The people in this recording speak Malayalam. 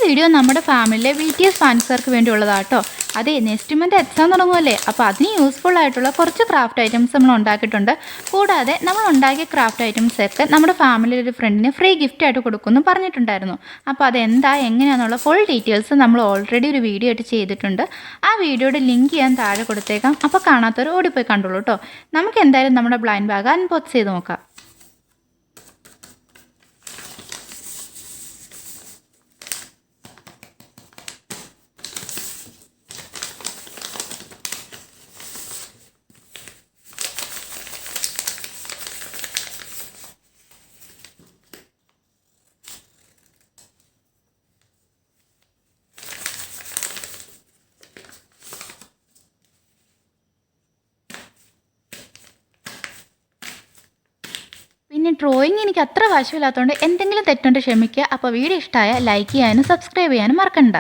വീഡിയോ നമ്മുടെ ഫാമിലിയിലെ BTS ഫാൻസുകാർക്ക് വേണ്ടിയുള്ളതാട്ടോ. അതെ, നെക്സ്റ്റ് മന്ത് എക്സാം തുടങ്ങുമല്ലേ, അപ്പോൾ അതിന് യൂസ്ഫുൾ ആയിട്ടുള്ള കുറച്ച് ക്രാഫ്റ്റ് ഐറ്റംസ് നമ്മൾ ഉണ്ടാക്കിയിട്ടുണ്ട്. കൂടാതെ നമ്മൾ ഉണ്ടാക്കിയ ക്രാഫ്റ്റ് ഐറ്റംസ് ഒക്കെ നമ്മുടെ ഫാമിലിയിൽ ഒരു ഫ്രണ്ടിന് ഫ്രീ ഗിഫ്റ്റ് ആയിട്ട് കൊടുക്കുമെന്ന് പറഞ്ഞിട്ടുണ്ടായിരുന്നു. അപ്പോൾ അതെന്താ എങ്ങനെയാണെന്നുള്ള ഫുൾ ഡീറ്റെയിൽസ് നമ്മൾ ഓൾറെഡി ഒരു വീഡിയോ ആയിട്ട് ചെയ്തിട്ടുണ്ട്. ആ വീഡിയോയുടെ ലിങ്ക് ഞാൻ താഴെ കൊടുത്തേക്കാം. അപ്പോൾ കാണാത്തവർ ഓടിപ്പോയി കണ്ടോളൂ കേട്ടോ. നമുക്ക് എന്തായാലും നമ്മുടെ ബ്ലൈൻഡ് ബാഗ് അൺബോക്സ് ചെയ്ത് നോക്കാം. പിന്നെ ഡ്രോയിങ് എനിക്ക് അത്ര വശമില്ലാത്തതുകൊണ്ട് എന്തെങ്കിലും തെറ്റുണ്ട് ക്ഷമിക്കുക. അപ്പോൾ വീഡിയോ ഇഷ്ടമായ ലൈക്ക് ചെയ്യാനും സബ്സ്ക്രൈബ് ചെയ്യാനും മറക്കണ്ട.